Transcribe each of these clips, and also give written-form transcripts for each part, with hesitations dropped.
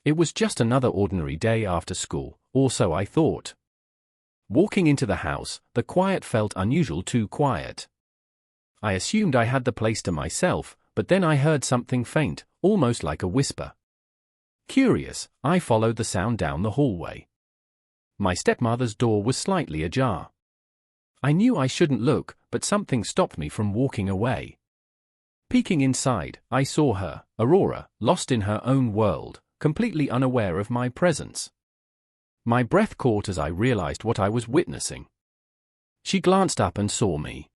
It was just another ordinary day after school, or so I thought. Walking into the house, the quiet felt unusual, too quiet. I assumed I had the place to myself, but then I heard something faint, almost like a whisper. Curious, I followed the sound down the hallway. My stepmother's door was slightly ajar. I knew I shouldn't look, but something stopped me from walking away. Peeking inside, I saw her, Aurora, lost in her own world, completely unaware of my presence. My breath caught as I realized what I was witnessing. She glanced up and saw me.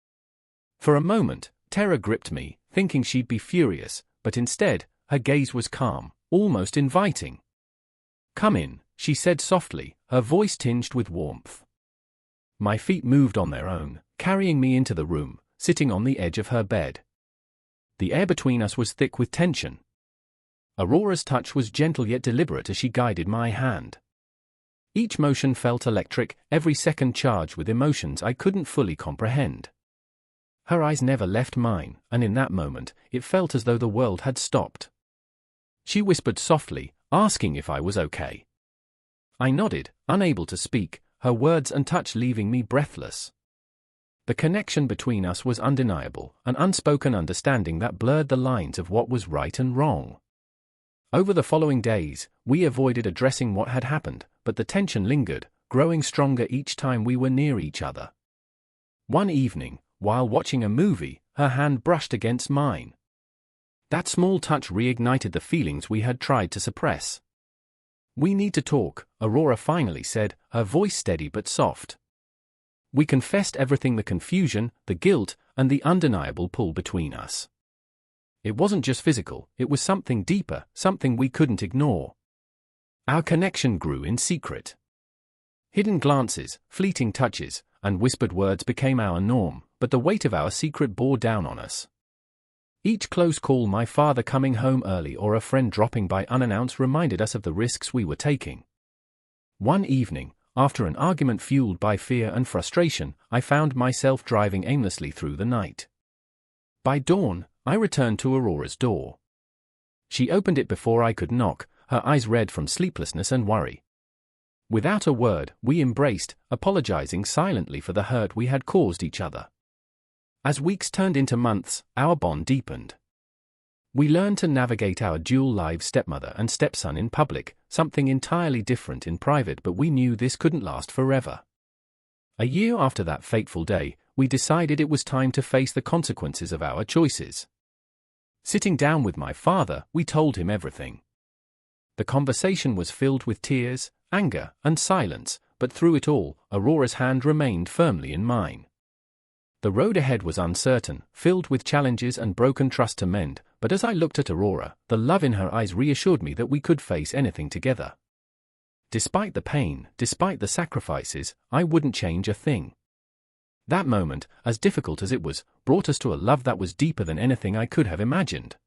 For a moment, terror gripped me, thinking she'd be furious, but instead, her gaze was calm, almost inviting. "Come in," she said softly, her voice tinged with warmth. My feet moved on their own, carrying me into the room, sitting on the edge of her bed. The air between us was thick with tension. Aurora's touch was gentle yet deliberate as she guided my hand. Each motion felt electric, every second charged with emotions I couldn't fully comprehend. Her eyes never left mine, and in that moment, it felt as though the world had stopped. She whispered softly, asking if I was okay. I nodded, unable to speak, her words and touch leaving me breathless. The connection between us was undeniable, an unspoken understanding that blurred the lines of what was right and wrong. Over the following days, we avoided addressing what had happened, but the tension lingered, growing stronger each time we were near each other. One evening, while watching a movie, her hand brushed against mine. That small touch reignited the feelings we had tried to suppress. "We need to talk," Aurora finally said, her voice steady but soft. We confessed everything, the confusion, the guilt, and the undeniable pull between us. It wasn't just physical, it was something deeper, something we couldn't ignore. Our connection grew in secret. Hidden glances, fleeting touches, and whispered words became our norm, but the weight of our secret bore down on us. Each close call, my father coming home early or a friend dropping by unannounced, reminded us of the risks we were taking. One evening, after an argument fueled by fear and frustration, I found myself driving aimlessly through the night. By dawn, I returned to Aurora's door. She opened it before I could knock, her eyes red from sleeplessness and worry. Without a word, we embraced, apologizing silently for the hurt we had caused each other. As weeks turned into months, our bond deepened. We learned to navigate our dual lives, stepmother and stepson, in public, something entirely different in private, but we knew this couldn't last forever. A year after that fateful day, we decided it was time to face the consequences of our choices. Sitting down with my father, we told him everything. The conversation was filled with tears, anger, and silence, but through it all, Aurora's hand remained firmly in mine. The road ahead was uncertain, filled with challenges and broken trust to mend, but as I looked at Aurora, the love in her eyes reassured me that we could face anything together. Despite the pain, despite the sacrifices, I wouldn't change a thing. That moment, as difficult as it was, brought us to a love that was deeper than anything I could have imagined.